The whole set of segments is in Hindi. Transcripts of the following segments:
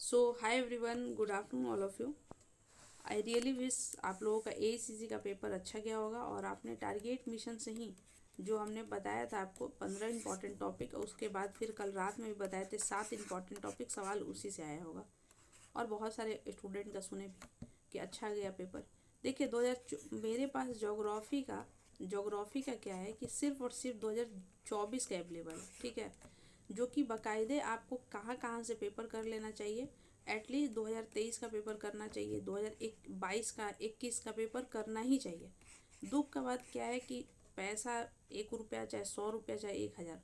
So hi everyone, good afternoon all of you. I really wish आप लोगों का ACC का पेपर अच्छा गया होगा और आपने टारगेट मिशन से ही जो हमने बताया था आपको 15 इंपॉर्टेंट टॉपिक, उसके बाद फिर कल रात में भी बताए थे 7 इंपॉर्टेंट टॉपिक, सवाल उसी से आया होगा और बहुत सारे स्टूडेंट का सुने भी कि अच्छा गया पेपर। देखिए 2000 मेरे पास जोग्राफ़ी का क्या है कि सिर्फ और सिर्फ 2024 का अवेलेबल है, ठीक है, जो कि बाकायदे आपको कहाँ कहाँ से पेपर कर लेना चाहिए। एटलीस्ट 2023 का पेपर करना चाहिए, 2022 का 21 का पेपर करना ही चाहिए। दुख का बात क्या है कि पैसा 1 रुपया चाहे 100 रुपया चाहे 1000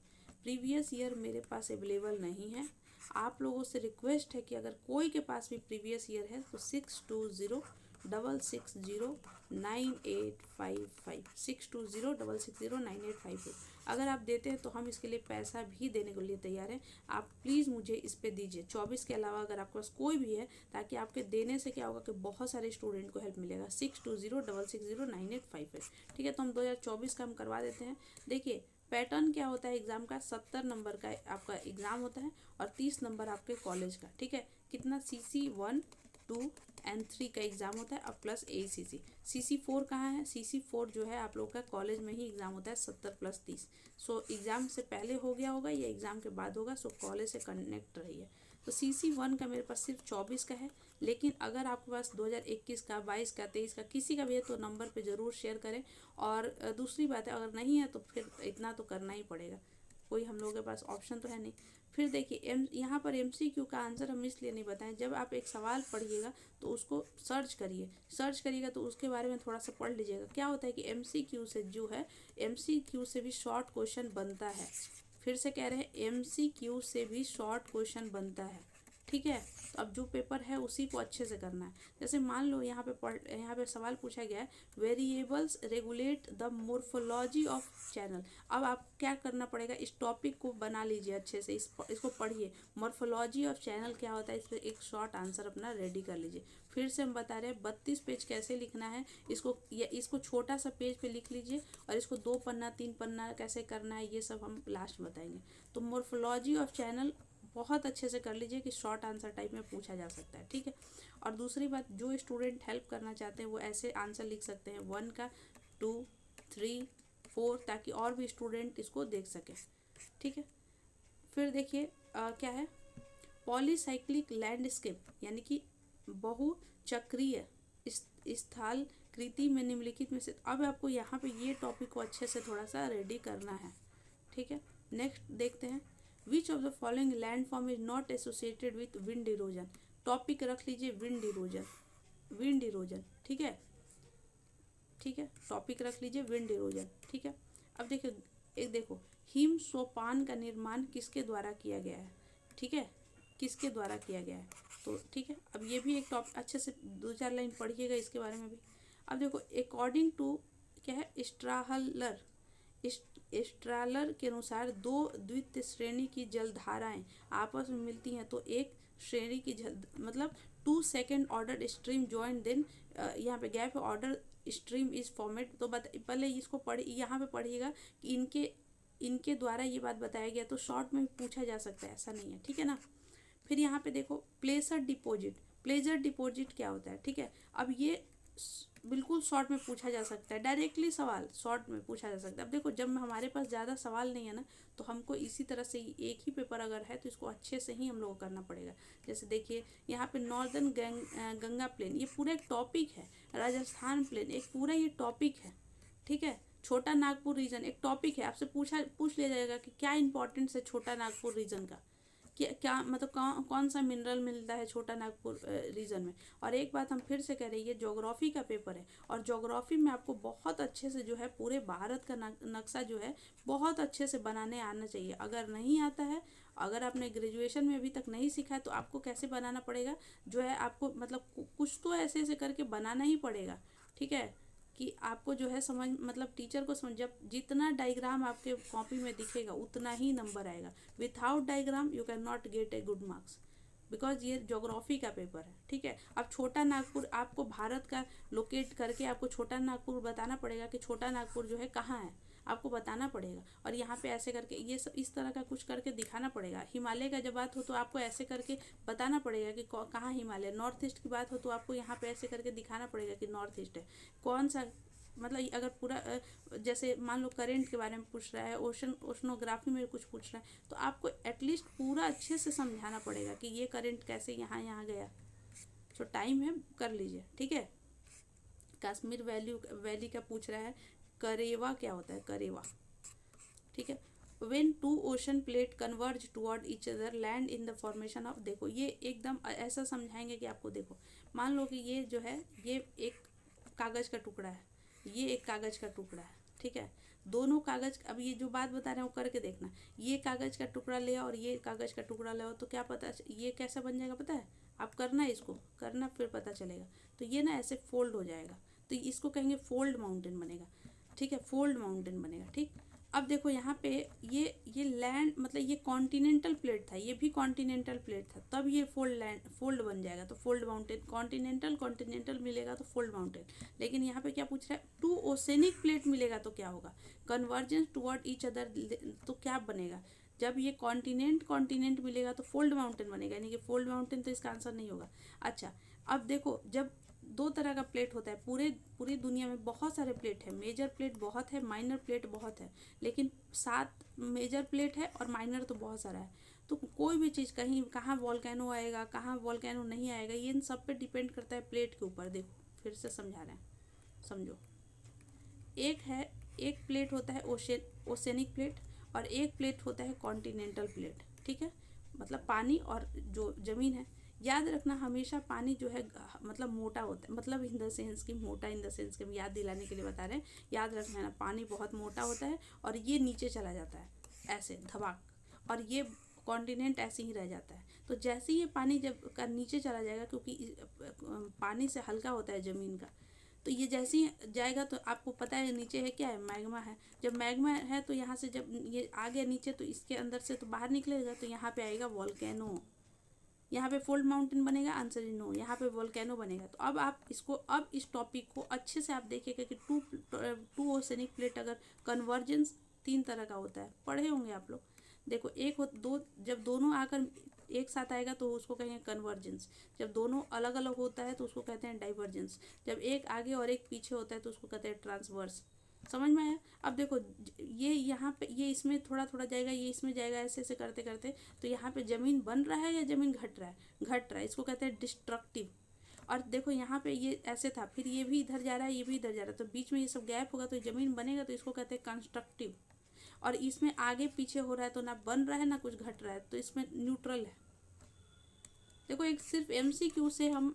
प्रीवियस ईयर मेरे पास अवेलेबल नहीं है। आप लोगों से रिक्वेस्ट है कि अगर कोई के पास भी प्रीवियस ईयर है तो 6206609855 6206609855 अगर आप देते हैं तो हम इसके लिए पैसा भी देने के लिए तैयार हैं। आप प्लीज़ मुझे इस पे दीजिए 24 के अलावा अगर आपके पास कोई भी है, ताकि आपके देने से क्या होगा कि बहुत सारे स्टूडेंट को हेल्प मिलेगा। 6206609855, ठीक है। तो हम 2024 का हम करवा देते हैं। देखिए पैटर्न क्या होता है एग्ज़ाम का, 70 नंबर का आपका एग्ज़ाम होता है और 30 नंबर आपके कॉलेज का, ठीक है। कितना CC1, 2 एंड 3 का एग्ज़ाम होता है और प्लस ACC। CC4 कहाँ है? CC4 जो है आप लोगों का कॉलेज में ही एग्ज़ाम होता है 70 + 30। सो एग्ज़ाम से पहले हो गया होगा या एग्ज़ाम के बाद होगा, सो कॉलेज से कनेक्ट रहिए। तो CC1 का मेरे पास सिर्फ 24 का है, लेकिन अगर आपके पास 2021 का, 22 का, 23 का किसी का भी है तो नंबर पे ज़रूर शेयर करें। और दूसरी बात है, अगर नहीं है तो फिर इतना तो करना ही पड़ेगा, कोई हम लोगों के पास ऑप्शन तो है नहीं। फिर देखिए यहाँ पर MCQ का आंसर हम इसलिए नहीं बताएं, जब आप एक सवाल पढ़िएगा तो उसको सर्च करिएगा तो उसके बारे में थोड़ा सा पढ़ लीजिएगा। क्या होता है कि MCQ से जो है, MCQ से भी शॉर्ट क्वेश्चन बनता है। फिर से कह रहे हैं, MCQ से भी शॉर्ट क्वेश्चन बनता है, ठीक है। तो अब जो पेपर है उसी को अच्छे से करना है। जैसे मान लो यहाँ पे सवाल पूछा गया है, variables regulate the morphology of channel. अब आप क्या करना पड़ेगा, इस टॉपिक को बना लीजिए अच्छे से, इसको पढ़िए। मोर्फोलॉजी ऑफ चैनल क्या होता है, इस पर एक शॉर्ट आंसर अपना रेडी कर लीजिए। फिर से हम बता रहे हैं 32 पेज कैसे लिखना है, इसको छोटा सा पेज पे लिख लीजिए और इसको 2 पन्ना 3 पन्ना कैसे करना है ये सब हम लास्ट में बताएंगे। तो मोर्फोलॉजी ऑफ चैनल बहुत अच्छे से कर लीजिए कि शॉर्ट आंसर टाइप में पूछा जा सकता है, ठीक है। और दूसरी बात, जो स्टूडेंट हेल्प करना चाहते हैं वो ऐसे आंसर लिख सकते हैं 1 का, 2, 3, 4, ताकि और भी स्टूडेंट इसको देख सकें, ठीक है। फिर देखिए क्या है, पॉलीसाइक्लिक लैंडस्केप यानी कि बहुचक्रीय स्थल कृति में निम्नलिखित में से, अब आपको यहाँ पे ये टॉपिक को अच्छे से थोड़ा सा रेडी करना है, ठीक है। नेक्स्ट देखते हैं, which of the following landform is not associated with wind erosion. Topic रख लीजिए विंड इरोजन, ठीक है, टॉपिक रख लीजिए विंड इरोजन, ठीक है। अब देखो हिम सोपान का निर्माण किसके द्वारा किया गया है, ठीक है, किसके द्वारा किया गया है, तो ठीक है। अब ये भी एक टॉपिक अच्छे से 2-4 लाइन पढ़िएगा इसके बारे में भी। अब देखो अकॉर्डिंग टू क्या है, स्ट्रालर के अनुसार दो द्वितीय श्रेणी की जलधाराएं आपस में मिलती हैं तो एक श्रेणी की जल मतलब 2 second order stream join then, यहाँ पे gap order stream is format. तो पहले इसको यहाँ पे पढ़िएगा कि इनके द्वारा ये बात बताया गया, तो शॉर्ट में पूछा जा सकता है, ऐसा नहीं है, ठीक है ना। फिर यहाँ पे देखो प्लेजर डिपॉजिट क्या होता है, ठीक है। अब ये बिल्कुल शॉर्ट में पूछा जा सकता है, डायरेक्टली सवाल शॉर्ट में पूछा जा सकता है। अब देखो जब हमारे पास ज़्यादा सवाल नहीं है ना, तो हमको इसी तरह से एक ही पेपर अगर है तो इसको अच्छे से ही हम लोग को करना पड़ेगा। जैसे देखिए यहाँ पे नॉर्दर्न गंगा प्लेन, ये पूरा एक टॉपिक है। राजस्थान प्लेन एक पूरा ये टॉपिक है, ठीक है। छोटा नागपुर रीजन एक टॉपिक है, आपसे पूछ लिया जाएगा कि क्या इंपॉर्टेंस है छोटा नागपुर रीजन का, क्या मतलब कौन सा मिनरल मिलता है छोटा नागपुर रीजन में। और एक बात हम फिर से कह रहे हैं, ये ज्योग्राफी का पेपर है और ज्योग्राफी में आपको बहुत अच्छे से जो है पूरे भारत का नक्शा जो है बहुत अच्छे से बनाने आना चाहिए। अगर नहीं आता है, अगर आपने ग्रेजुएशन में अभी तक नहीं सीखा है तो आपको कैसे बनाना पड़ेगा, जो है आपको मतलब कुछ तो ऐसे ऐसे करके बनाना ही पड़ेगा, ठीक है, कि आपको जो है समझ मतलब टीचर को समझ, जब जितना डायग्राम आपके कॉपी में दिखेगा उतना ही नंबर आएगा। Without diagram you can not gate a good marks, because ये ज्योग्राफी का पेपर है, ठीक है। अब छोटा नागपुर आपको भारत का लोकेट करके आपको छोटा नागपुर बताना पड़ेगा कि छोटा नागपुर जो है कहाँ है। आपको बताना पड़ेगा। और यहाँ पे ऐसे करके ये सब इस तरह का कुछ करके दिखाना पड़ेगा। हिमालय का जब बात हो तो आपको ऐसे करके बताना पड़ेगा कि कहाँ हिमालय। नॉर्थ ईस्ट की बात हो तो आपको यहाँ पे ऐसे करके दिखाना पड़ेगा कि नॉर्थ ईस्ट है। कौन सा मतलब अगर पूरा जैसे मान लो करंट के बारे में पूछ रहा है, ओशनोग्राफी में कुछ पूछ रहा है, तो आपको एटलीस्ट पूरा अच्छे से समझाना पड़ेगा कि ये करंट कैसे यहाँ यहाँ गया। तो टाइम है, कर लीजिए, ठीक है। कश्मीर वैली का पूछ रहा है, करेवा क्या होता है, करेवा, ठीक है। When two ocean plate converge toward each other, land in the formation of, देखो ये एकदम ऐसा समझाएंगे कि आपको, देखो मान लो कि ये जो है ये एक कागज का टुकड़ा है, ये एक कागज का टुकड़ा है, ठीक है। दोनों कागज, अब ये जो बात बता रहे हैं वो करके देखना। ये कागज का टुकड़ा ले और ये कागज का टुकड़ा ले, तो क्या पता ये कैसा बन जाएगा पता है, आप करना है, इसको करना फिर पता चलेगा। तो ये ना ऐसे फोल्ड हो जाएगा, तो इसको कहेंगे फोल्ड माउंटेन बनेगा, ठीक है, फोल्ड माउंटेन बनेगा, ठीक। अब देखो यहाँ पे ये लैंड मतलब ये कॉन्टिनेंटल प्लेट था, ये भी कॉन्टिनेंटल प्लेट था, तब ये फोल्ड बन जाएगा, तो फोल्ड माउंटेन। कॉन्टिनेंटल मिलेगा तो फोल्ड माउंटेन। लेकिन यहाँ पे क्या पूछ रहा है, टू ओसेनिक प्लेट मिलेगा तो क्या होगा, कन्वर्जेंस टुवर्ड ईच अदर, तो क्या बनेगा, जब ये कॉन्टिनेंट मिलेगा तो फोल्ड माउंटेन बनेगा, यानी कि फोल्ड माउंटेन, तो इसका आंसर नहीं होगा। अच्छा, अब देखो जब दो तरह का प्लेट होता है, पूरी दुनिया में बहुत सारे प्लेट है, मेजर प्लेट बहुत है, माइनर प्लेट बहुत है, लेकिन 7 मेजर प्लेट है और माइनर तो बहुत सारा है। तो कोई भी चीज़ कहीं कहाँ वॉल्केनो आएगा, कहाँ वॉल्केनो नहीं आएगा, ये इन सब पे डिपेंड करता है प्लेट के ऊपर। देखो फिर से समझा रहे हैं, समझो। एक प्लेट होता है ओशेनिक प्लेट, और एक प्लेट होता है कॉन्टिनेंटल प्लेट, ठीक है, मतलब पानी और जो ज़मीन है। याद रखना हमेशा पानी जो है मतलब मोटा होता है, मतलब इन द सेंस कि मोटा इन द सेंस कि हम याद दिलाने के लिए बता रहे हैं, याद रखना है ना, पानी बहुत मोटा होता है और ये नीचे चला जाता है ऐसे धबाक, और ये कॉन्टिनेंट ऐसे ही रह जाता है। तो जैसे ही ये पानी जब का नीचे चला जाएगा, क्योंकि पानी से हल्का होता है ज़मीन का, तो ये जैसे ही जाएगा तो आपको पता है नीचे है क्या है, मैग्मा है। जब मैग्मा है तो यहाँ से जब ये आ गया नीचे, तो इसके अंदर से तो बाहर निकलेगा, तो यहाँ पे आएगा वॉल्केनो। यहाँ पे फोल्ड माउंटेन बनेगा, आंसर इज नो, यहाँ पे वोल्केनो बनेगा। तो अब आप इसको, अब इस टॉपिक को अच्छे से आप देखिएगा कि टू ओसेनिक प्लेट अगर कन्वर्जेंस 3 तरह का होता है, पढ़े होंगे आप लोग। देखो एक हो दो, जब दोनों आकर एक साथ आएगा तो उसको कहेंगे कन्वर्जेंस, जब दोनों अलग अलग होता है तो उसको कहते हैं डाइवर्जेंस, जब एक आगे और एक पीछे होता है तो उसको कहते हैं ट्रांसवर्स। समझ में आया। अब देखो ये यहाँ पे ये इसमें थोड़ा थोड़ा जाएगा, ये इसमें जाएगा, ऐसे ऐसे करते करते, तो यहाँ पे ज़मीन बन रहा है या ज़मीन घट रहा है, घट रहा है, इसको कहते हैं डिस्ट्रक्टिव। और देखो यहाँ पे ये ऐसे था, फिर ये भी इधर जा रहा है, ये भी इधर जा रहा है, तो बीच में ये सब गैप होगा तो ज़मीन बनेगा, तो इसको कहते हैं कंस्ट्रक्टिव। और इसमें आगे पीछे हो रहा है तो ना बन रहा है ना कुछ घट रहा है, तो इसमें न्यूट्रल है। देखो एक सिर्फ MCQ से हम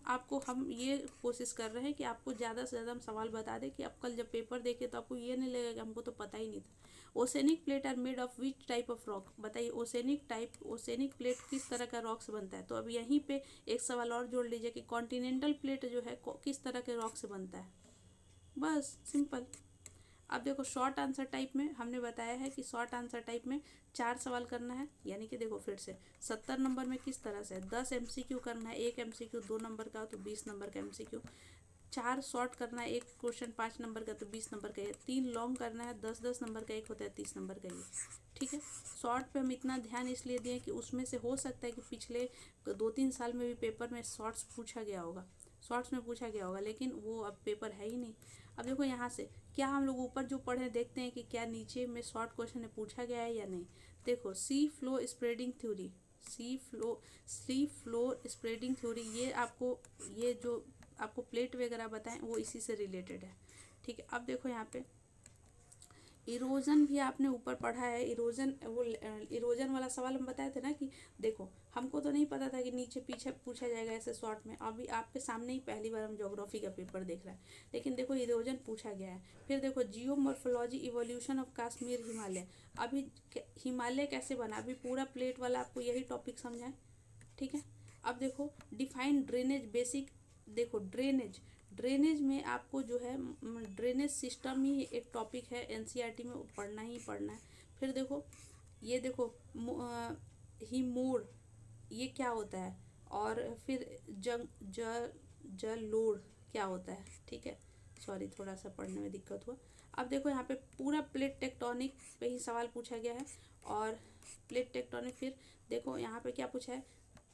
ये कोशिश कर रहे हैं कि आपको ज़्यादा से ज़्यादा हम सवाल बता दें कि आप कल जब पेपर देखे तो आपको ये नहीं लगेगा कि हमको तो पता ही नहीं था। Oceanic plate are made of which type of rock, बताइए ओसेनिक प्लेट किस तरह का रॉक से बनता है। तो अब यहीं पे एक सवाल और जोड़ लीजिए कि कॉन्टिनेंटल प्लेट जो है किस तरह के रॉक से बनता है, बस सिंपल। अब देखो शॉर्ट आंसर टाइप में हमने बताया है कि शॉर्ट आंसर टाइप में 4 सवाल करना है, यानी कि देखो फिर से 70 नंबर में किस तरह से 10 MCQ करना है, 1 MCQ 2 नंबर का तो 20 नंबर का MCQ, 4 शॉर्ट करना है, एक क्वेश्चन 5 नंबर का तो 20 नंबर का, 3 लॉन्ग करना है 10-10 नंबर का, एक होता है 30 नंबर का, ये ठीक है। शॉर्ट पे हम इतना ध्यान इसलिए दिए कि उसमें से हो सकता है कि पिछले 2-3 साल में भी पेपर में शॉर्ट्स पूछा गया होगा, लेकिन वो अब पेपर है ही नहीं। अब देखो यहाँ से क्या हम लोग ऊपर जो पढ़े देखते हैं कि क्या नीचे में शॉर्ट क्वेश्चन में पूछा गया है या नहीं। देखो सी फ्लो स्प्रेडिंग थ्योरी, ये आपको, ये जो आपको प्लेट वगैरह बताएं वो इसी से रिलेटेड है, ठीक है। अब देखो यहाँ पे इरोजन भी आपने ऊपर पढ़ा है, इरोजन वाला सवाल हम बताए थे ना कि देखो हमको तो नहीं पता था कि नीचे पीछे पूछा जाएगा ऐसे शॉर्ट में, अभी आपके सामने ही पहली बार हम ज्योग्राफी का पेपर देख रहे हैं, लेकिन देखो इरोजन पूछा गया है। फिर देखो geomorphology evolution of Kashmir Himalaya, अभी हिमालय कैसे बना, अभी पूरा प्लेट वाला आपको यही टॉपिक समझाए, ठीक है। अब देखो डिफाइन ड्रेनेज बेसिक, देखो ड्रेनेज में आपको जो है ड्रेनेज सिस्टम ही एक टॉपिक है, NCERT में पढ़ना ही पढ़ना है। फिर देखो ये देखो हिमोर ये क्या होता है, और फिर जल लोड क्या होता है, ठीक है। सॉरी थोड़ा सा पढ़ने में दिक्कत हुआ। अब देखो यहाँ पे पूरा प्लेट टेक्टोनिक पे ही सवाल पूछा गया है। और प्लेट टेक्टोनिक, फिर देखो यहाँ पे क्या पूछा है,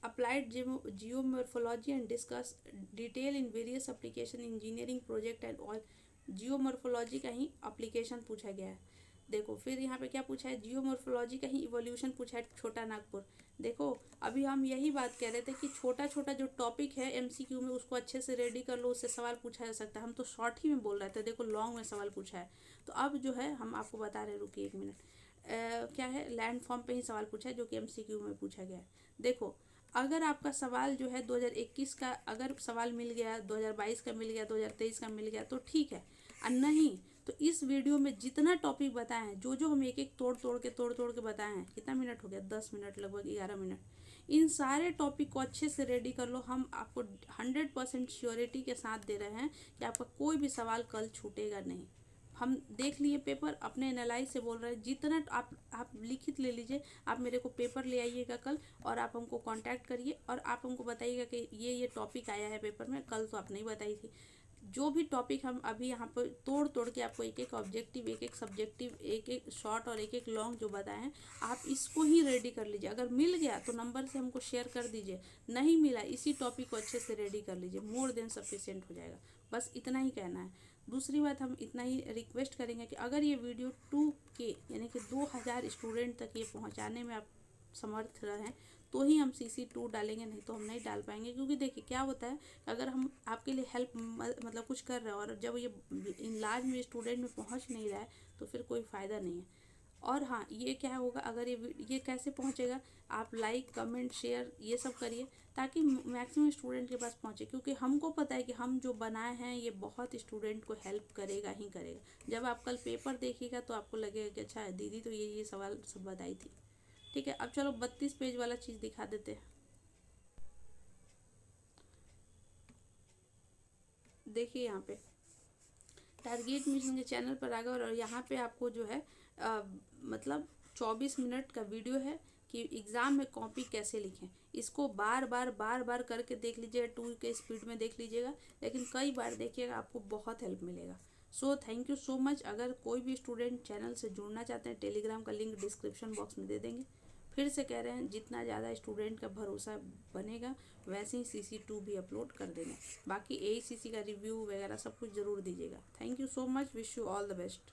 applied geomorphology and discuss detail in various application engineering project and all. Geomorphology का ही एप्लीकेशन पूछा गया है। देखो फिर यहाँ पे क्या पूछा है, जियोमॉर्फोलॉजी का ही इवोल्यूशन पूछा है, छोटा नागपुर। देखो अभी हम यही बात कह रहे थे कि छोटा छोटा जो टॉपिक है एमसीक्यू में उसको अच्छे से रेडी कर लो, उससे सवाल पूछा जा सकता है। हम तो शॉर्ट ही में बोल रहे थे, देखो लॉन्ग में सवाल पूछा है। तो अब जो है हम आपको बता रहे, रुकिए एक मिनट। क्या है, लैंड फॉर्म पे ही सवाल पूछा है जो कि एमसीक्यू में पूछा गया है। देखो अगर आपका सवाल जो है 2021 का अगर सवाल मिल गया, 2022 का मिल गया, 2023 का मिल गया तो ठीक है, और नहीं तो इस वीडियो में जितना टॉपिक बताए हैं, जो हम एक एक तोड़ तोड़ के बताए हैं, कितना मिनट हो गया, 10 मिनट, लगभग 11 मिनट, इन सारे टॉपिक को अच्छे से रेडी कर लो। हम आपको 100% श्योरिटी के साथ दे रहे हैं कि आपका कोई भी सवाल कल छूटेगा नहीं। हम देख लिए पेपर, अपने एनालाइज से बोल रहे हैं, जितना आप लिखित ले लीजिए, आप मेरे को पेपर ले आइएगा कल और आप हमको कांटेक्ट करिए और आप हमको बताइएगा कि ये टॉपिक आया है पेपर में, कल तो आप नहीं बताई थी। जो भी टॉपिक हम अभी यहाँ पर तोड़ के आपको एक एक ऑब्जेक्टिव, एक एक सब्जेक्टिव, एक एक शॉर्ट और एक एक लॉन्ग जो बताए हैं, आप इसको ही रेडी कर लीजिए। अगर मिल गया तो नंबर से हमको शेयर कर दीजिए, नहीं मिला इसी टॉपिक को अच्छे से रेडी कर लीजिए, मोर देन सफिशिएंट हो जाएगा। बस इतना ही कहना है। दूसरी बात, हम इतना ही रिक्वेस्ट करेंगे कि अगर ये वीडियो 2K यानी कि 2000 स्टूडेंट तक ये पहुँचाने में आप समर्थ रहें तो ही हम CC2 डालेंगे, नहीं तो हम नहीं डाल पाएंगे। क्योंकि देखिए क्या होता है, अगर हम आपके लिए हेल्प मतलब कुछ कर रहे हैं और जब ये इन लार्ज में स्टूडेंट में पहुंच नहीं रहा है तो फिर कोई फ़ायदा नहीं है। और हाँ, ये क्या होगा, अगर ये कैसे पहुंचेगा, आप लाइक कमेंट शेयर ये सब करिए ताकि मैक्सिमम स्टूडेंट के पास पहुंचे। क्योंकि हमको पता है कि हम जो बनाए हैं ये बहुत स्टूडेंट को हेल्प करेगा ही करेगा। जब आप कल पेपर देखिएगा तो आपको लगेगा कि अच्छा दीदी तो ये सवाल सब बताई थी। ठीक है, अब चलो 32 पेज वाला चीज़ दिखा देते हैं। देखिए यहाँ पे टारगेट मिशन के चैनल पर आ गए और यहाँ पे आपको जो है मतलब 24 मिनट का वीडियो है कि एग्ज़ाम में कॉपी कैसे लिखें। इसको बार बार करके देख लीजिएगा, 2 के स्पीड में देख लीजिएगा, लेकिन कई बार देखिएगा, आपको बहुत हेल्प मिलेगा। So thank you so much. अगर कोई भी स्टूडेंट चैनल से जुड़ना चाहते हैं, टेलीग्राम का लिंक डिस्क्रिप्शन बॉक्स में दे देंगे। फिर से कह रहे हैं, जितना ज़्यादा स्टूडेंट का भरोसा बनेगा वैसे ही CC2 भी अपलोड कर देंगे। बाकी ACC का रिव्यू वगैरह सब कुछ ज़रूर दीजिएगा। Thank you so much, wish you all the best.